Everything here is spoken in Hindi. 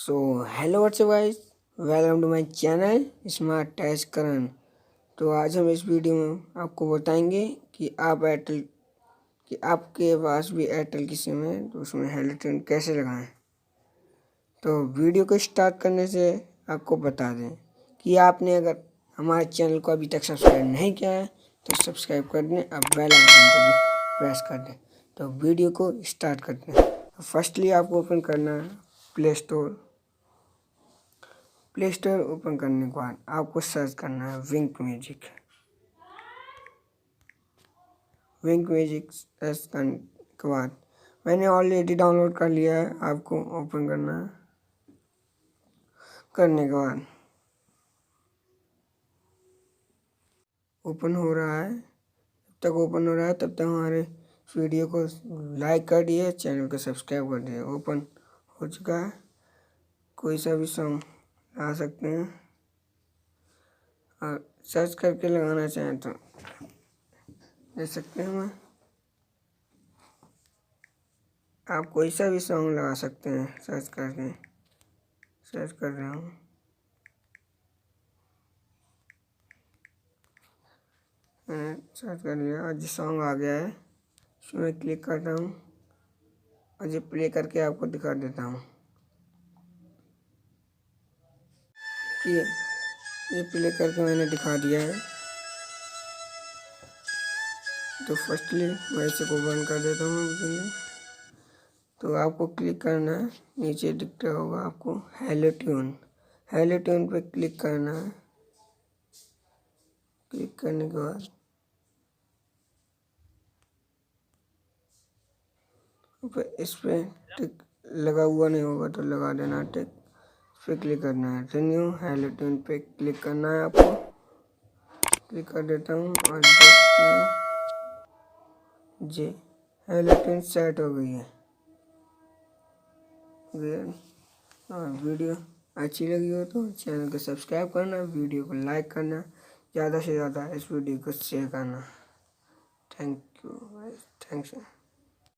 So hello what's up guys, welcome to my channel Smart Touch Karan. तो आज हम इस वीडियो में आपको बताएंगे कि आपके पास भी एयरटेल की सिम है तो उसमें हेलो ringtone कैसे लगाएं। तो वीडियो को स्टार्ट करने से आपको बता दें कि आपने अगर हमारे चैनल को अभी तक सब्सक्राइब नहीं किया है तो सब्सक्राइब कर दें, अब बेल आइकन को भी प्रेस कर दें। तो वीडियो को स्टार्ट करते हैं। तो फर्स्टली आपको ओपन करना है प्ले स्टोर ओपन करने के बाद आपको सर्च करना है विंक म्यूजिक सर्च करने के बाद मैंने ऑलरेडी डाउनलोड कर लिया है। आपको ओपन करना है। करने के बाद ओपन हो रहा है, जब तक ओपन हो रहा है तब तक हमारे वीडियो को लाइक कर दिए, चैनल को सब्सक्राइब कर दिए। ओपन हो चुका है। कोई सा भी सॉन्ग ला सकते हैं और सर्च करके लगाना चाहें तो ले सकते हैं। मैं आप कोई सा भी सॉन्ग लगा सकते हैं। सर्च कर रहा हूँ। मैंने सर्च कर लिया और जो सॉन्ग आ गया है उसमें क्लिक करता हूँ और ये प्ले करके आपको दिखा देता हूँ कि ये प्ले करके मैंने दिखा दिया है। तो फर्स्टली मैं इसे को बंद कर देता हूँ। तो आपको क्लिक करना है, नीचे दिखता होगा आपको हेलो ट्यून पे क्लिक करना है। क्लिक करने के बाद इस पे टिक लगा हुआ नहीं होगा तो लगा देना टिक। इस पे क्लिक करना है, रिन्यू हेलो ट्यून पे क्लिक करना है। आपको क्लिक कर देता हूँ और देखते हैं जी हेलो ट्यून सेट हो गई है। वीडियो अच्छी लगी हो तो चैनल को सब्सक्राइब करना, वीडियो को लाइक करना, ज़्यादा से ज़्यादा इस वीडियो को शेयर करना। Thank you.